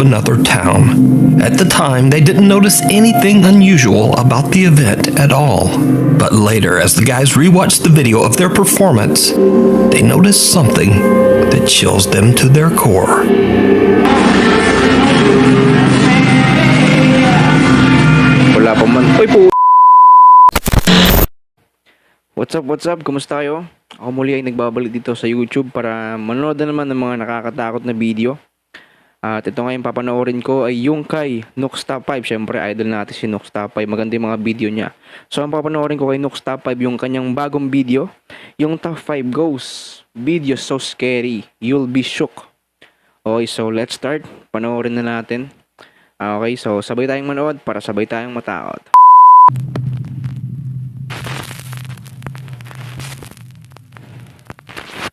another town. At the time, they didn't notice anything unusual about the event at all. But later, as the guys rewatched the video of their performance, they noticed something that chills them to their core. Wala pa man. Uy po! What's up? Kumusta kayo? Ako muli ay nagbabalik dito sa YouTube para manood na naman ng mga nakakatakot na video. At ito ngayon papanoorin ko ay yung kay Nooks Top 5. Siyempre idol natin si Nooks Top 5. Maganda yung mga video niya. So ang papanoorin ko kay Nooks Top 5 yung kanyang bagong video. Yung Top 5 Ghosts Video So Scary You'll Be Shook. Okay, so let's start. Panoorin na natin. Okay, so sabay tayong manood para sabay tayong matakot.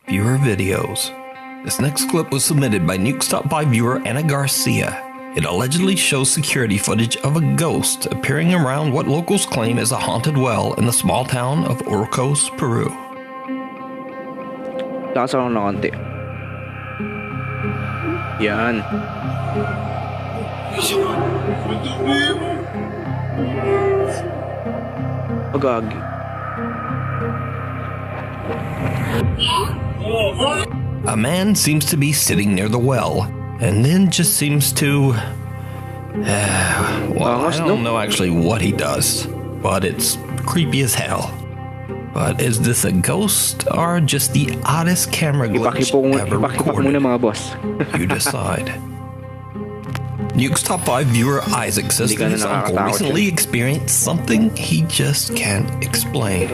Viewer videos. This next clip was submitted by Nukes Top 5 viewer Anna Garcia. It allegedly shows security footage of a ghost appearing around what locals claim is a haunted well in the small town of Urcos, Peru. Takas ako na konti. Yan. Agagi. A man seems to be sitting near the well, and then just seems to... well, I don't know actually what he does, but it's creepy as hell. But is this a ghost or just the oddest camera glitch ever recorded? You decide. Nukes Top 5 viewer Isaac says that his uncle recently experienced something he just can't explain.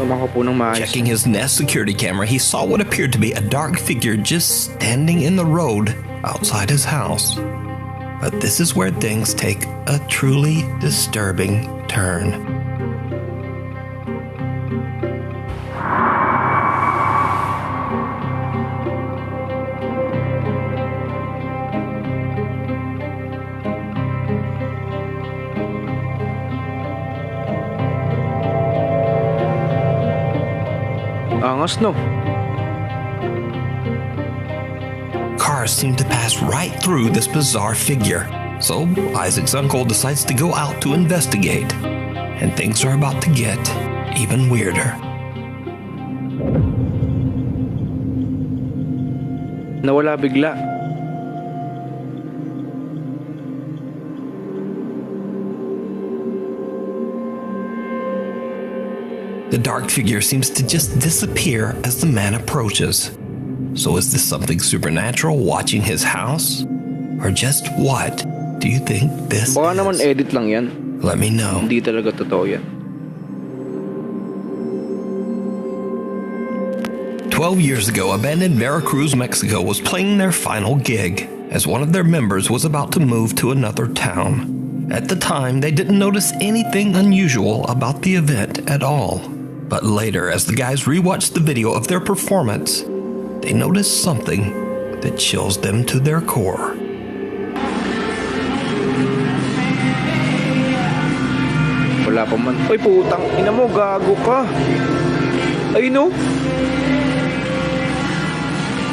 Checking his Nest security camera, he saw what appeared to be a dark figure just standing in the road outside his house. But this is where things take a truly disturbing turn. Angas, no? Cars seem to pass right through this bizarre figure. So Isaac's uncle decides to go out to investigate. And things are about to get even weirder. Nawala bigla. The dark figure seems to just disappear as the man approaches. So is this something supernatural watching his house? Or just what do you think this Baka is? naman edit lang yan. Let me know. Hindi talaga totoo yan. 12 years ago, a band in Veracruz, Mexico was playing their final gig as one of their members was about to move to another town. At the time, they didn't notice anything unusual about the event at all. But later, as the guys rewatched the video of their performance, they noticed something that chills them to their core. Wala pa man. Uy, putang ina mo, gago ka. Ay, no?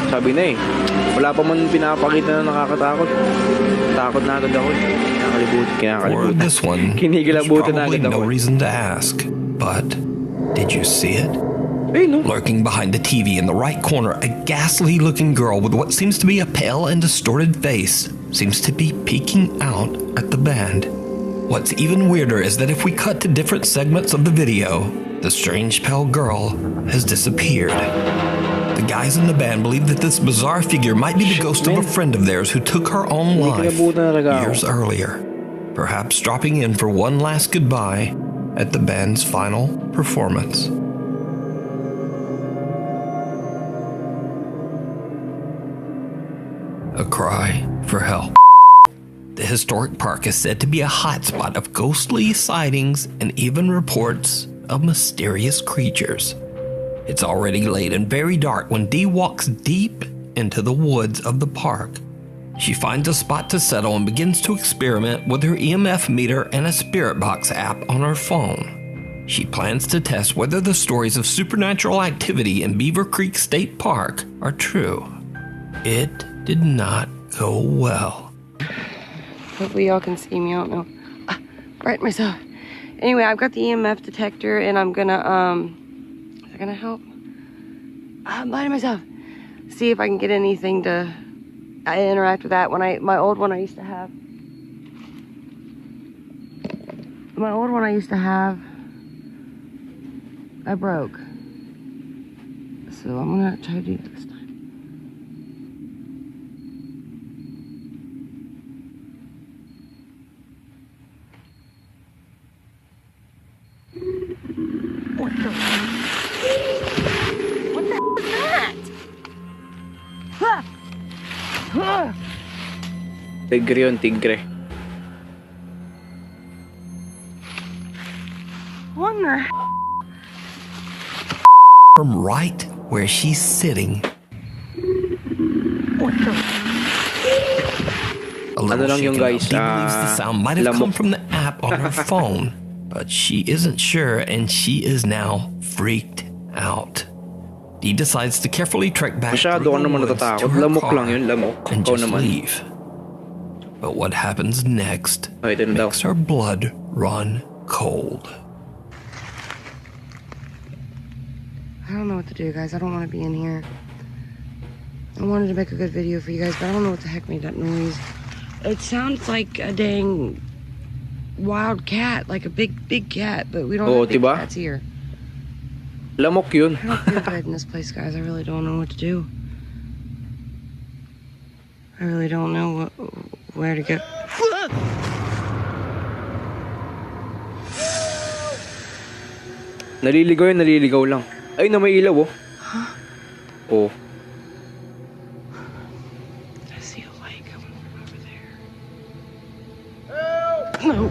Sabi na eh. Wala pa man pinapakita na nakakatakot. Takot na agad ako. Kinakalibutan. For this one, there's probably no reason to ask. But did you see it? Hey, no? Lurking behind the TV in the right corner, a ghastly-looking girl with what seems to be a pale and distorted face seems to be peeking out at the band. What's even weirder is that if we cut to different segments of the video, the strange pale girl has disappeared. The guys in the band believe that this bizarre figure might be the ghost of a friend of theirs who took her own life years earlier, perhaps dropping in for one last goodbye at the band's final performance. A cry for help. The historic park is said to be a hotspot of ghostly sightings and even reports of mysterious creatures. It's already late and very dark when Dee walks deep into the woods of the park. She finds a spot to settle and begins to experiment with her EMF meter and a spirit box app on her phone. She plans to test whether the stories of supernatural activity in Beaver Creek State Park are true. It did not go well. Hopefully y'all can see me. I don't know. Right myself. Anyway, I've got the EMF detector, and I'm gonna is that gonna help? I'm blind myself. See if I can get anything to interact with that. My old one I used to have. My old one I used to have, I broke. So I'm gonna try to do it this time. What the hell is that? Tigre yun, tigre. What the From right where she's sitting. What the A little Ano lang yung shaken up, guys, Dee believes the sound might have come lamok. from the app on her phone, but she isn't sure, and she is now freaked out. Dee decides to carefully trek back Masyado through ka the naman woods natatakot. to her Lamok car lang yun, lamok. and Ikaw just naman. leave. But what happens next Ay, ito na daw. makes her blood run cold. I don't know what to do, guys. I don't want to be in here. I wanted to make a good video for you guys, but I don't know what the heck made that noise. It sounds like a dang wild cat, like a big cat, but we don't Oo, have big diba? cats here. Lamok yun. I don't feel good in this place, guys. I really don't know what to do. I really don't know where to go. Naliligaw yun, naliligaw lang. Ay, na may ilaw, oh. Oh. I see a light coming from over there. No.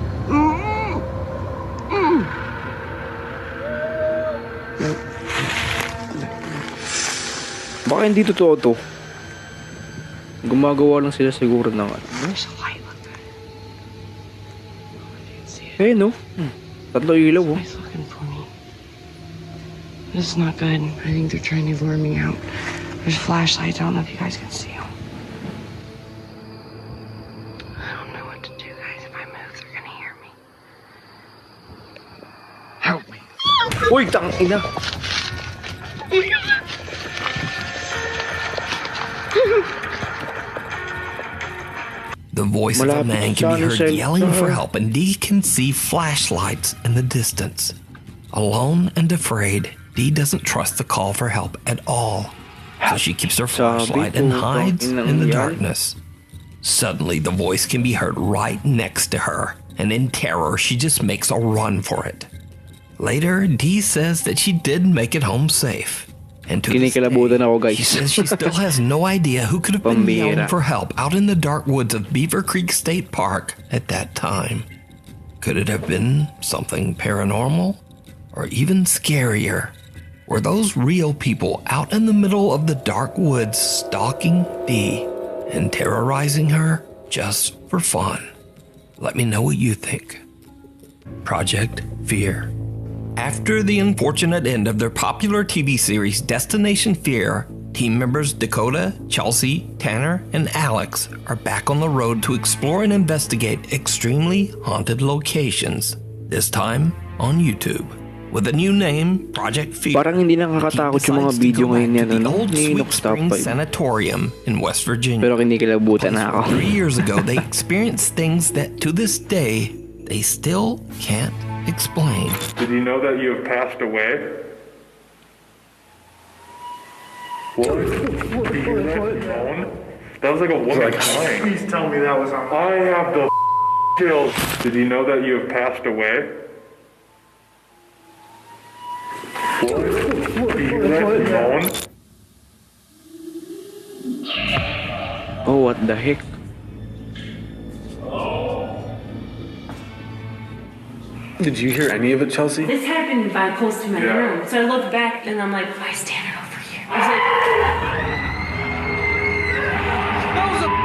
Nope. Baka hindi totoo to. Gumagawa lang sila siguro ng ano. There's a light. Look at it. Oh, I can't see it. Eh, no? Tatlo ilaw, oh. Somebody's looking for me. This is not good. I think they're trying to lure me out. There's flashlights. I don't know if you guys can see them. I don't know what to do, guys. If I move, they're gonna hear me. Help me. Uy, tang ina. The voice of a Malapit man sa can be ano, heard Sel. yelling for help, and Dee can see flashlights in the distance. Alone and afraid, Dee doesn't trust the call for help at all, so she keeps her flashlight and hides in the darkness. Suddenly, the voice can be heard right next to her, and in terror, she just makes a run for it. Later, Dee says that she did make it home safe. And to this Kinikilabutan ako, day, guys. she says she still has no idea who could have been Pambihira. yelling for help out in the dark woods of Beaver Creek State Park at that time. Could it have been something paranormal? Or even scarier? Were those real people out in the middle of the dark woods stalking Dee and terrorizing her just for fun? Let me know what you think. Project Fear. After the unfortunate end of their popular TV series Destination Fear, team members Dakota, Chelsea, Tanner, and Alex are back on the road to explore and investigate extremely haunted locations, this time on YouTube. With a new name, Project Fear, Parang hindi nakakatakot yung mga decides to video go ngayon back yan, to the ano? old Ni Sweet Nokstop Springs 5. Sanatorium in West Virginia. Pero kinikilabutan na ako. 3 years ago, they experienced things that to this day, they still can't explain. Did you know that you have passed away? What? Did you hear that moan? That was like a woman crying. Please tell me that was on. I have the chills. Did you know that you have passed away? What? Did you hear that moan? Oh, what the heck? Did you hear any of it, Chelsea? This happened by close to my Yeah. room. So I looked back and I'm like, why is Tanner over here? I was like,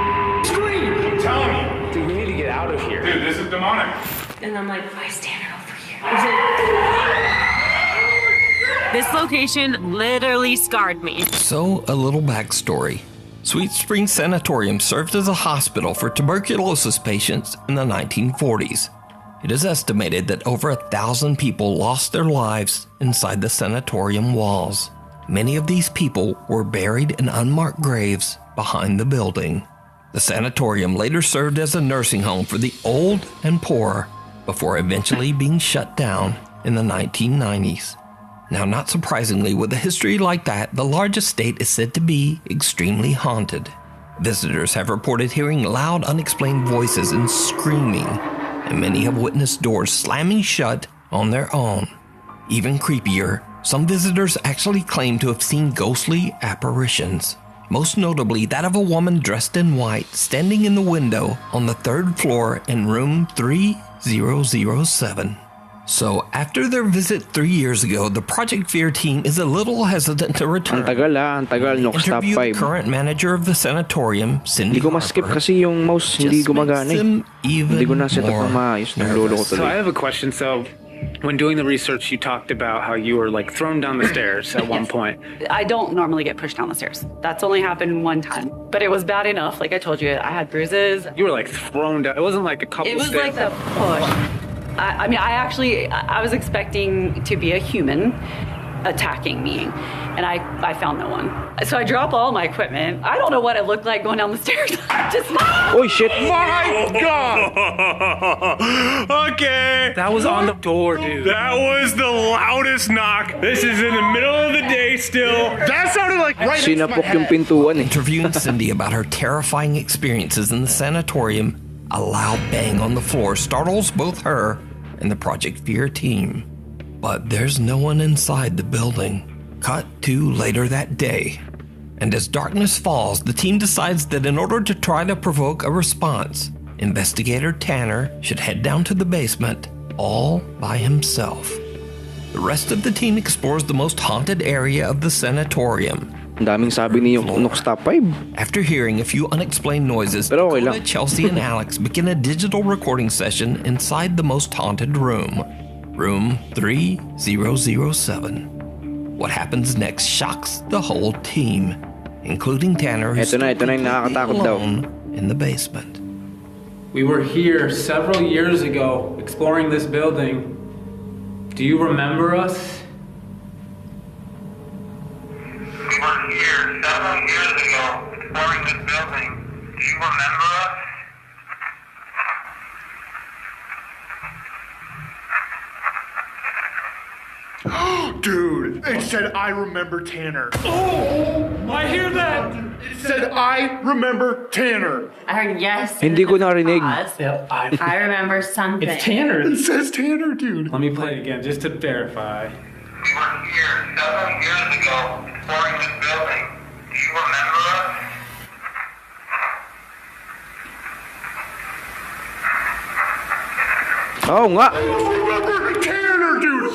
I'm telling you. Dude, we need to get out of here. Dude, this is demonic. and I'm like, why is Tanner over here? I was like, This location literally scarred me. So, a little backstory. Sweet Spring Sanatorium served as a hospital for tuberculosis patients in the 1940s. It is estimated that over 1,000 people lost their lives inside the sanatorium walls. Many of these people were buried in unmarked graves behind the building. The sanatorium later served as a nursing home for the old and poor before eventually being shut down in the 1990s. Now, not surprisingly, with a history like that, the large estate is said to be extremely haunted. Visitors have reported hearing loud, unexplained voices and screaming, and many have witnessed doors slamming shut on their own. Even creepier, some visitors actually claim to have seen ghostly apparitions, most notably that of a woman dressed in white standing in the window on the 3rd floor in room 3007. So, after their visit 3 years ago, the Project Fear team is a little hesitant to return. Ang tagal Nox Top 5. Interviewed current manager of the sanatorium, Cindy Hindi ko ma-skip Harper, kasi yung mouse hindi just gumagana makes them even Hindi ko na set up more ng maayos. Naglolo ko nervous. So I tuloy. have a question. So when doing the research, you talked about how you were like thrown down the stairs at one point. I don't normally get pushed down the stairs. That's only happened one time. But it was bad enough. Like I told you, I had bruises. You were like thrown down. It wasn't like a couple It was stairs. like the push. I mean, I was expecting to be a human attacking me, and I found no one. So I drop all my equipment. I don't know what it looked like going down the stairs. Just Oh shit! My God! Okay. That was on the door, dude. That was the loudest knock. This is in the middle of the day still. That sounded like right next to my Sinapok yung head. pintuan eh. Interviewing Cindy about her terrifying experiences in the sanatorium, a loud bang on the floor startles both her and the Project Fear team. But there's no one inside the building. Cut to later that day. And as darkness falls, the team decides that in order to try to provoke a response, investigator Tanner should head down to the basement all by himself. The rest of the team explores the most haunted area of the sanatorium. Ang daming sabi ni yung Nox Top 5. After hearing a few unexplained noises, Pero okay Dakota, lang. Chelsea, and Alex begin a digital recording session inside the most haunted room, room 3007. What happens next shocks the whole team, including Tanner, who's Ito na yung nakakatakot daw. alone in the basement. We were here several years ago exploring this building. Do you remember us? We were here several years ago exploring this building. Do you remember us? Dude, it said I remember Tanner. Oh, I hear that. It said I remember Tanner. I heard yes. Hindi ko narinig. Yep, I remember something. it's Tanner. It says Tanner, dude. Let me play it again just to verify. We were here several years ago exploring this building. Do you remember us? Oo nga! I remember Tanner, dude.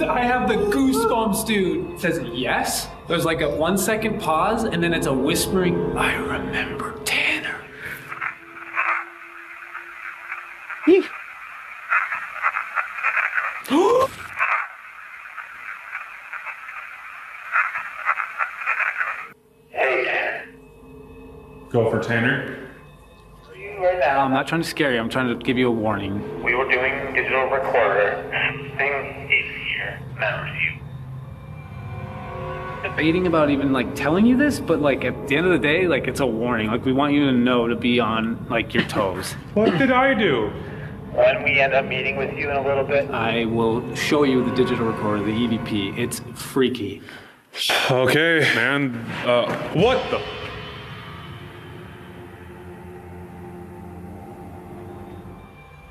I have the goosebumps, dude. It says yes. There's like a 1 second pause, and then it's a whispering, I remember Tanner. Go for Tanner. Right now, I'm not trying to scare you. I'm trying to give you a warning. we were doing digital recorder. Thing is here. Memories you. Debating about even like telling you this, but like at the end of the day, like it's a warning. Like we want you to know to be on like your toes. What did I do? When we end up meeting with you in a little bit, I will show you the digital recorder, the EVP. It's freaky. Okay, man. What the?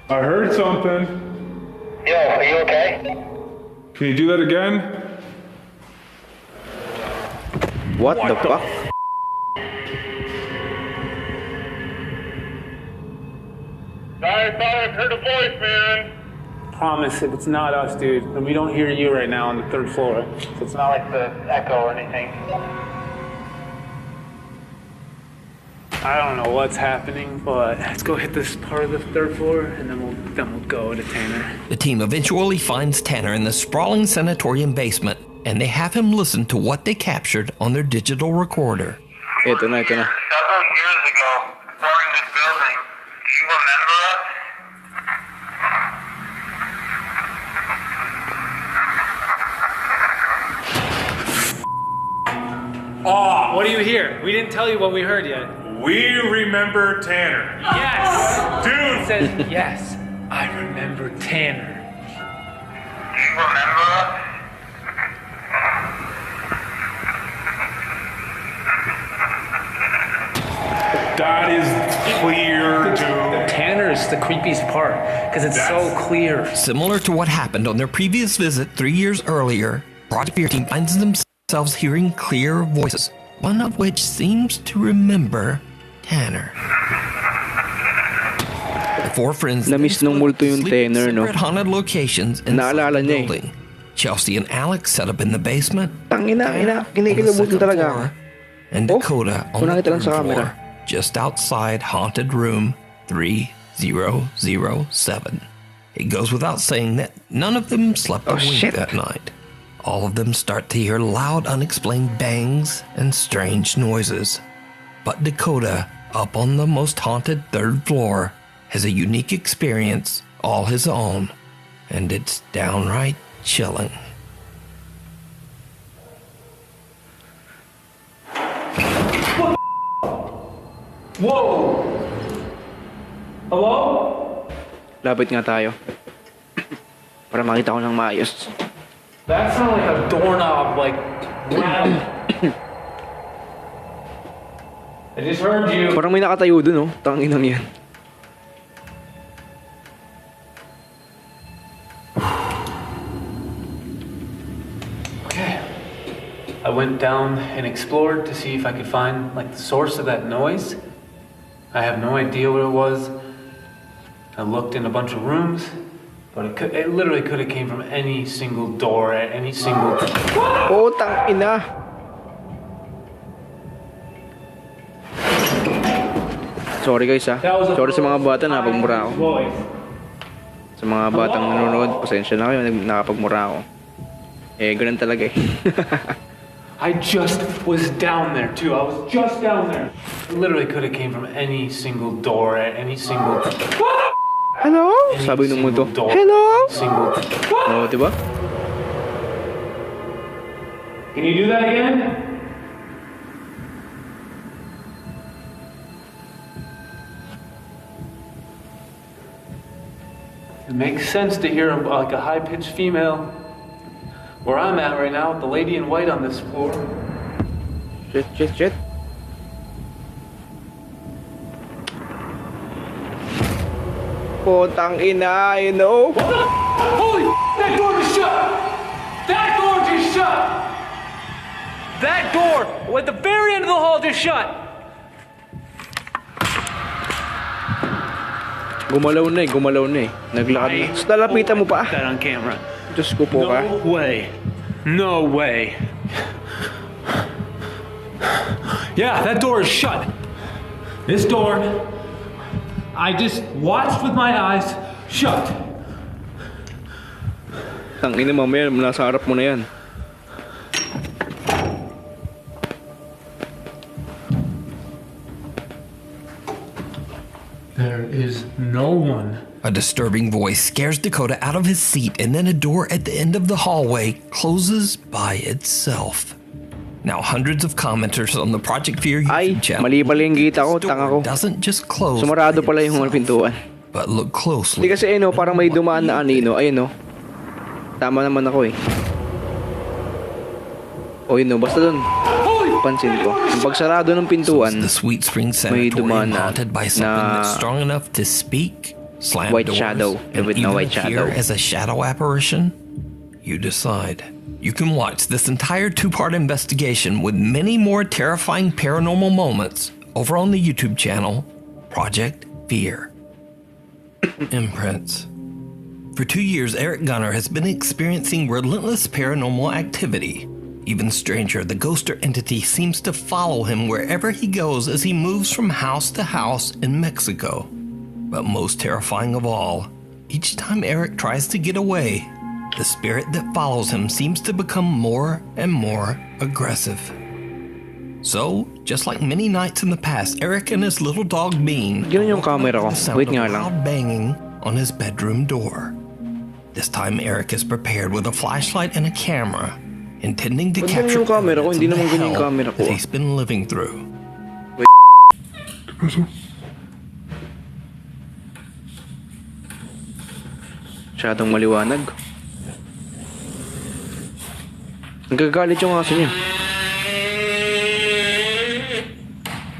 I heard something. yo, are you okay? Can you do that again? What the fuck? I thought I heard a voice, man. Promise if it's not us, dude. And we don't hear you right now on the 3rd floor. So it's not like the echo or anything. I don't know what's happening, but let's go hit this part of the 3rd floor, and then we'll go to Tanner. The team eventually finds Tanner in the sprawling sanatorium basement, and they have him listen to what they captured on their digital recorder. Ito na. Several years ago, exploring this building. Do you remember us? Oh, what do you hear? We didn't tell you what we heard yet. We remember Tanner. Yes! Dude! It says, yes, I remember Tanner. Do you remember us? That is clear, dude. Tanner is the creepiest part, because it's so clear. Similar to what happened on their previous visit 3 years earlier, Project Fear team finds themselves hearing clear voices, one of which seems to remember Tanner. The four friends Na-miss nung multo yung sleep in Tanner, no? separate haunted locations inside Naalala the niya eh. building. Chelsea and Alex set up in the basement, Tangina, on the kinikilabutan second talaga. floor, and Oh, Dakota on wala the kita lang third sa floor, camera. just outside haunted room 3007. It goes without saying that none of them slept a wink shit. that night. All of them start to hear loud, unexplained bangs and strange noises. But Dakota, up on the most haunted third floor, has a unique experience all his own, and it's downright chilling. Whoa! Hello? Lapit nga tayo. Para makita ko ng maayos. That sounded like a doorknob, like, rattle. I just heard you. Parang may nakatayo dun, oh. Tanginang yan. Okay. I went down and explored to see if I could find, like, the source of that noise. I have no idea what it was. I looked in a bunch of rooms, but it literally could have came from any single door at any single. Oh, tangina. Sorry guys ha. Sorry sa mga bata na napagmura ako. Voice. Sa mga batang nanonood, pasensya na kayo, nakapagmura ako. Eh, ganun talaga eh. I just was down there too. I was just down there. It literally could have came from any single door at any single. Hello? Any Sabi nung single multo. door, Hello? Single. Oo, diba? Can you do that again? It makes sense to hear like a high-pitched female. Where I'm at right now, with the lady in white on this floor. Shit. Oh, tangina, you know? What the? Holy! That door just shut! That door just shut! That door at the very end of the hall just shut! Gumalaw na eh. Naglakad na. So, lalapitan mo pa. That on camera. Diyos ko po ka. No way. No way. Yeah, that door is shut. This door, I just watched with my eyes shut. Tangina mamaya, nasa harap mo na yan. There is no one. A disturbing voice scares Dakota out of his seat, and then a door at the end of the hallway closes by itself. Now, hundreds of commenters on the Project Fear Ay, YouTube channel. mali pala yung gita ko, tanga ko. Doesn't just close. Sumarado by pala yung itself, pintuan. But look Hindi closely. kasi parang may dumaan na anino. Ayun Tama naman ako eh. O basta dun. Pansin ko. Yung pagsarado ng pintuan, The Sweet Spring may Sanatorium dumaan na haunted by something that's strong enough to speak, slam white doors, shadow, and with no even white appear shadow. as a shadow apparition? You decide. You can watch this entire two-part investigation with many more terrifying paranormal moments over on the YouTube channel, Project Fear. Imprints. For 2 years, Eric Gunner has been experiencing relentless paranormal activity. Even stranger, the ghost or entity seems to follow him wherever he goes as he moves from house to house in Mexico. But most terrifying of all, each time Eric tries to get away, The spirit that follows him seems to become more and more aggressive. So, just like many nights in the past, Eric and his little dog Bean Ganun yung camera ko. the sound Wait of nga lang. loud banging on his bedroom door. This time, Eric is prepared with a flashlight and a camera, intending to Ba't capture ganun yung camera ko? evidence Hindi of the naman ganyan yung hell camera ko, that ah. he's been living through. ¿Qué pasó? Masyadong maliwanag. Nagagalit yung aso niya.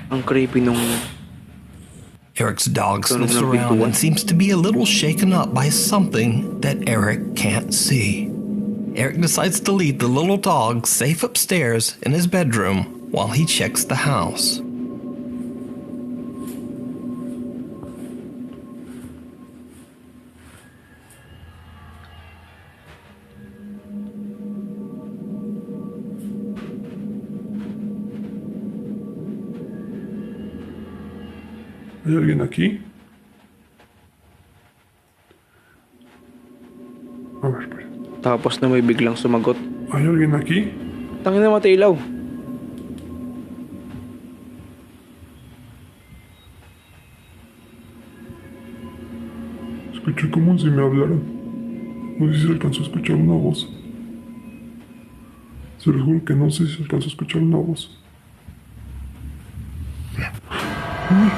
Ang creepy nung... Eric's dog Tunog sniffs ng around pintuan. and seems to be a little shaken up by something that Eric can't see. Eric decides to leave the little dog safe upstairs in his bedroom while he checks the house. ¿Hay alguien aquí? A ver, espera. Tapos na may biglang sumagot. ¿Hay alguien aquí? Tangin na mata ilaw. Escuché como si me hablaran. No sé si se alcanzó a escuchar una voz. Se los juro que no sé si se alcanzó a escuchar una voz. Uy.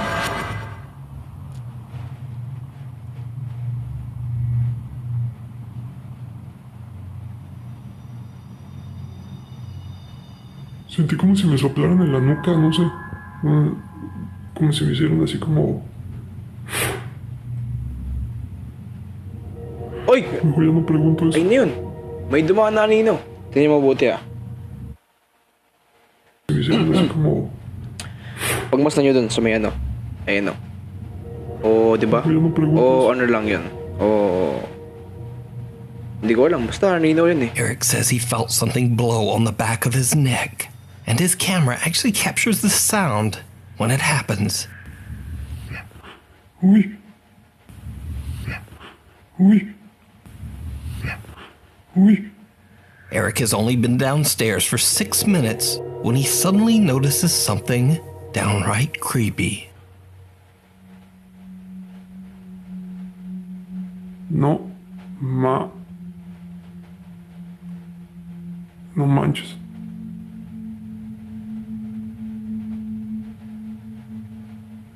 Sentí como si me soplaran en la nuca, no sé. Como si me hicieran así como... Oy! Mejor ya no pregunto eso. Ay na yun. May dumaan na nino. Tingnan mo mabuti ah. Se me hicieron así como... Pagmasdan nyo dun sa may ano. Ayun o. O, di ba? Mejor ya no pregunto O eso. ano lang yun. O... Hindi ko alam. Basta nino yun eh. Eric says he felt something blow on the back of his neck, and his camera actually captures the sound when it happens. Uy. Uy. Uy. Eric has only been downstairs for 6 minutes when he suddenly notices something downright creepy. No manches.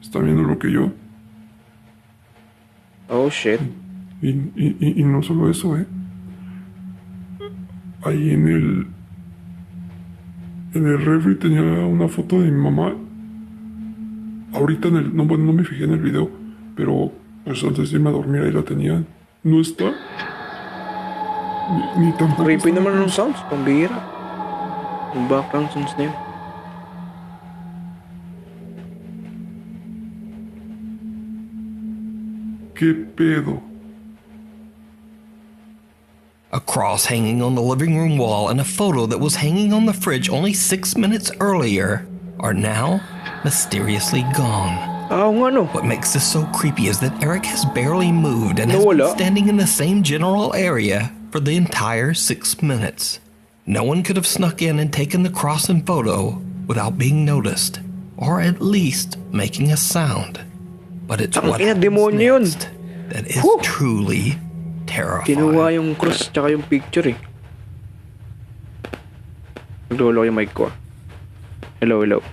¿Está viendo lo que yo? Oh shit. Y no solo eso, Ahí en el refri tenía una foto de mi mamá. Ahorita no, bueno, no me fijé en el video, pero pues antes de irme a dormir ahí la tenía. No está. Ni tampoco. Creepy está. naman ng sounds. Pambihira. Yung background sounds na yun. ¿Qué pedo? A cross hanging on the living room wall and a photo that was hanging on the fridge only 6 minutes earlier are now mysteriously gone. Ah, ano? What makes this so creepy is that Eric has barely moved and has been Nawala. standing in the same general area for the entire 6 minutes. No one could have snuck in and taken the cross and photo without being noticed, or at least making a sound. But it's what Tangina, happens demonyo yun. next that is Whew. truly terrifying. Kinuha yung cross tsaka yung picture eh. Naglolo yung mic ko. Hello, hello.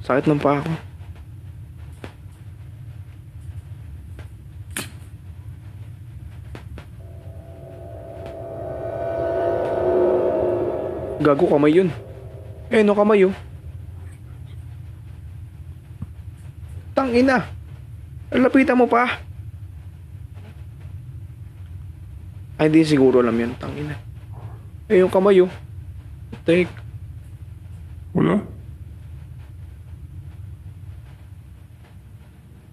Sakit ng paa ko. Gago, kamay yun. Eh, no kamay yun. Tangina. Lapitan mo pa. Ay, di siguro alam yan. Tangina. Eh, yung kamay yun. Take. ¿Hola?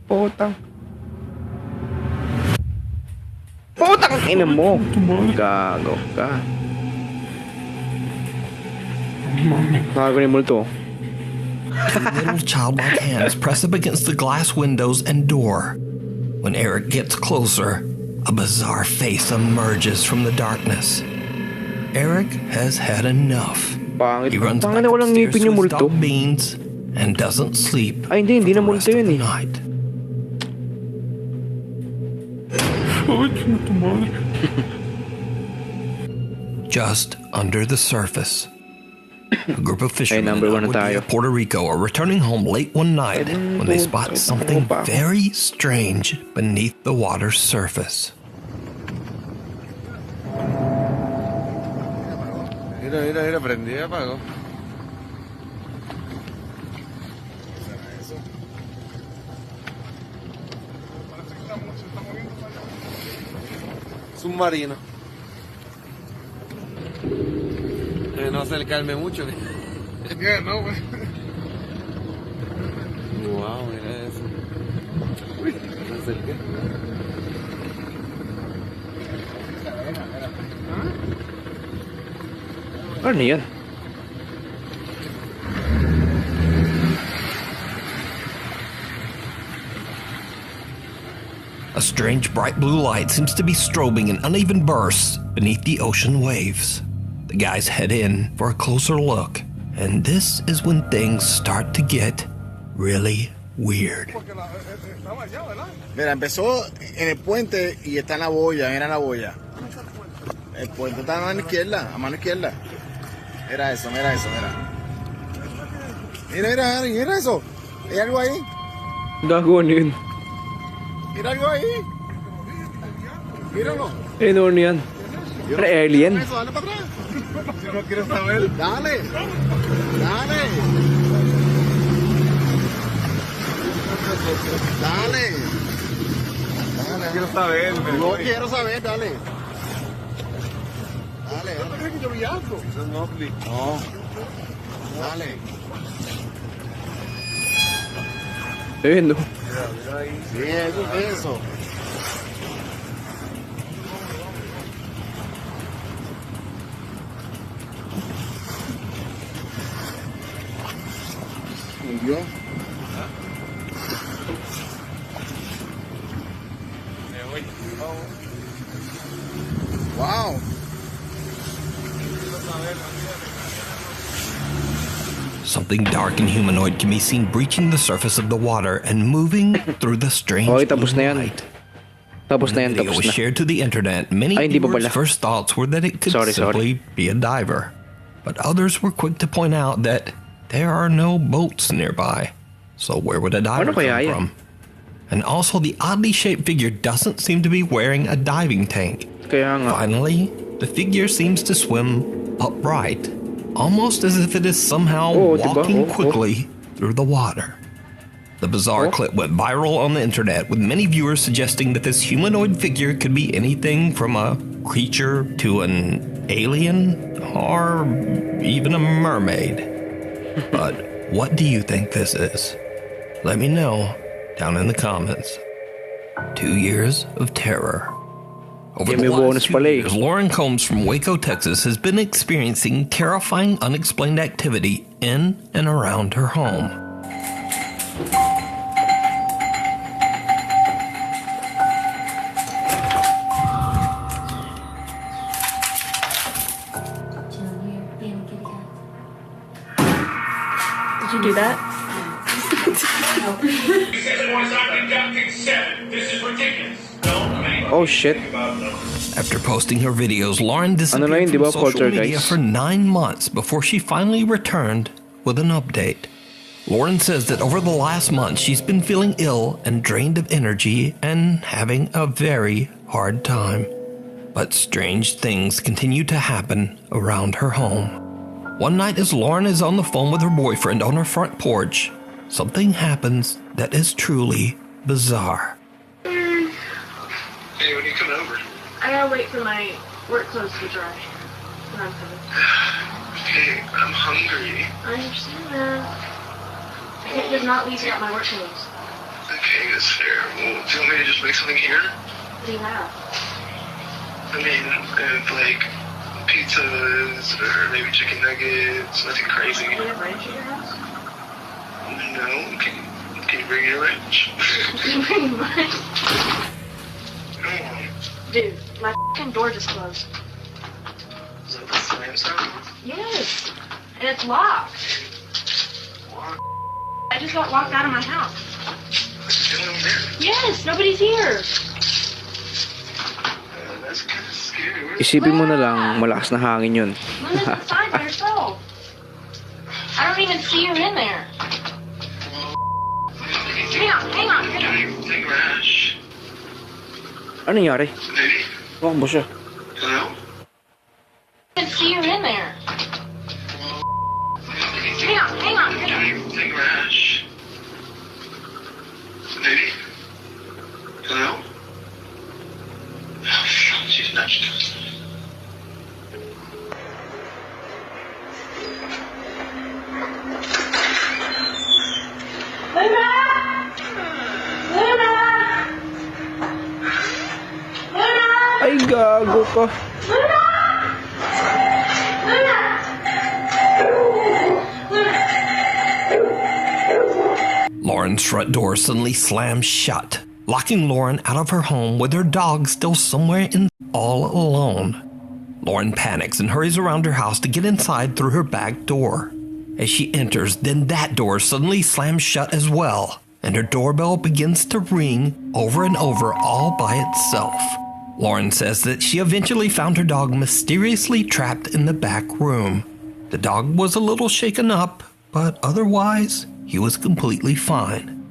Potang. Potang ina mo. Gago ka. Nakagaling mo ito. Little childlike hands press up against the glass windows and door. When Eric gets closer, a bizarre face emerges from the darkness. Eric has had enough. Pangit. He runs back Pangit na walang upstairs ngipin to yung his multo. dog Beans and doesn't sleep Ay, hindi for na the multo rest of yun the eh. night. Ay, chinga tu madre. Just under the surface, a group of fishermen number one na in tayo. Puerto Rico are returning home late one night when they spot something pa ako. very strange beneath the water's surface. Mira, prendí y apagó. Submarino. No acercarme mucho. No, güey. Wow, mira eso. Uy, no se acerqué. Ano yan? A strange bright blue light seems to be strobing in uneven bursts beneath the ocean waves. The guys head in for a closer look, and this is when things start to get really weird. Mira, empezó en el puente y está en la boya, mira la boya. El puente está a mano izquierda, Mira eso, mira. Mira eso. ¿Hay algo ahí? Gago, ano yun? Mira algo ahí. Míralo. Eh, ano yan? Ano, alien? Eso, dale para atrás. Si no quieres saber. Dale. No quiero saber. No quiero saber, dale. ¿No crees que yo vi algo? Eso es Netflix. No. Dale. Ayun, no. Mira ahí. Sí, eso es eso. ¿Murió? Wow. Something dark and humanoid can be seen breaching the surface of the water and moving through the strange Okay, tapos na blue yan. light. Tapos na yan, When the video tapos was na. shared to the internet, many Ay, hindi pa viewers' pala. first thoughts were that it could Sorry. simply be a diver. But others were quick to point out that there are no boats nearby. So where would a diver Ano kaya come yan? from? And also, the oddly shaped figure doesn't seem to be wearing a diving tank. Kaya nga. Finally, the figure seems to swim upright, almost as if it is somehow Oh, diba? walking Oh. quickly through the water. The bizarre clip went viral on the internet, with many viewers suggesting that this humanoid figure could be anything from a creature to an alien or even a mermaid. But what do you think this is? Let me know down in the comments. 2 years of terror. Over Yeah, the may last bonus 2 pala eh. years, Lauren Combs from Waco, Texas, has been experiencing terrifying, unexplained activity in and around her home. Did you do that? Oh, shit. After posting her videos, Lauren Ano na disappeared yun, di from ba, social poltergeist? media for 9 months before she finally returned with an update. Lauren says that over the last month, she's been feeling ill and drained of energy and having a very hard time. But strange things continue to happen around her home. One night, as Lauren is on the phone with her boyfriend on her front porch, something happens that is truly bizarre. Hey, when are you coming over? I gotta wait for my work clothes to dry. Then I'm coming. Hey, I'm hungry. I understand that. I can't just not leave without my work clothes. Okay, that's fair. Well, do you want me to just make something here? What do you have? I mean, like pizzas or maybe chicken nuggets, nothing crazy. Do you have ranch at your house? No, can you bring your ranch? Pretty much. Come on. Dude, my fucking door just closed. Is that the slam sound? Yes. And it's locked. What? I just got locked out of my house. What's going on there? Yes, nobody's here. That's kind of scary. Isipin mo na lang, malakas na hangin yun. Luna's inside by herself. I don't even see her in there. Hang on. Take Rash. Ano nangyari? Lady? Wakbo siya. Hello? I can see her in there. Hang on. Take Rash. Lady? Hello? Oh, shit, she's not. Ay, gago ka. Lauren's front door suddenly slams shut, locking Lauren out of her home with her dog still somewhere in all alone. Lauren panics and hurries around her house to get inside through her back door. As she enters, then that door suddenly slams shut as well, and her doorbell begins to ring over and over all by itself. Lauren says that she eventually found her dog mysteriously trapped in the back room. The dog was a little shaken up, but otherwise, he was completely fine.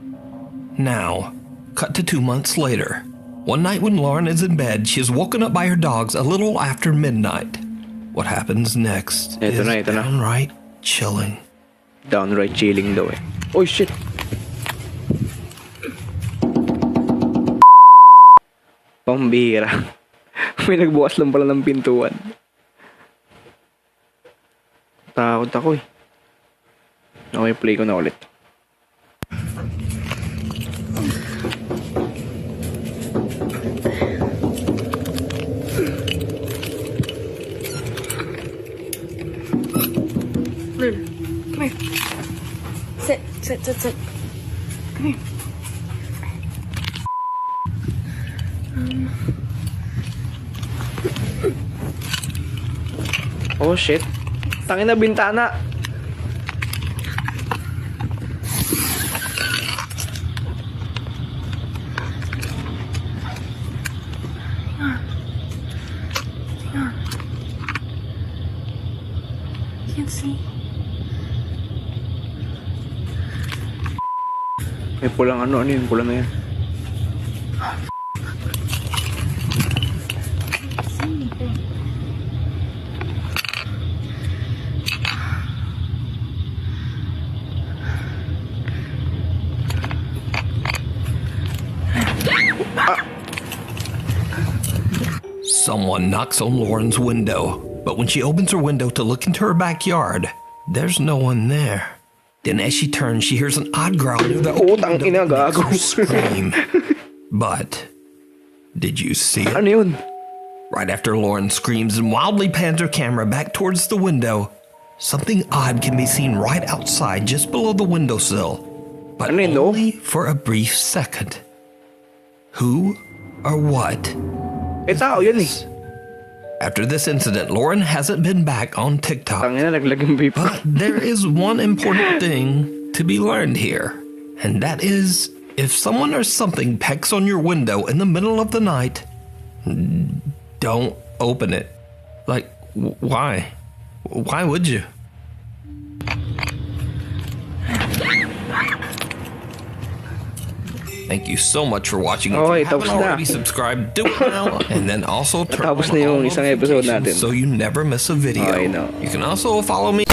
Now, cut to 2 months later. One night when Lauren is in bed, she is woken up by her dogs a little after midnight. What happens next is downright chilling. Downright chilling daw eh. Oh shit! Pambira. May nagbukas lang pala ng pintuan. Takot ako eh. Okay, play ko na ulit. Luna, come here. Sit. Come here. Oh shit. Tangin na bintana. Hang on. Can't see. May pulang ano yun? Pulang na yan. Someone knocks on Lauren's window, but when she opens her window to look into her backyard, there's no one there. Then as she turns, she hears an odd growl near the open window that makes her scream. But did you see it? Ano yun? Right after Lauren screams and wildly pans her camera back towards the window, something odd can be seen right outside just below the windowsill, but only for a brief second. Who or what? Tao yun eh. After this incident, Lauren hasn't been back on TikTok. But there is one important thing to be learned here, and that is if someone or something pecks on your window in the middle of the night, don't open it. Like, why? Why would you? Thank you so much for watching. If you haven't already subscribed, do it now. And then also turn on all notifications so you never miss a video. You can also follow me.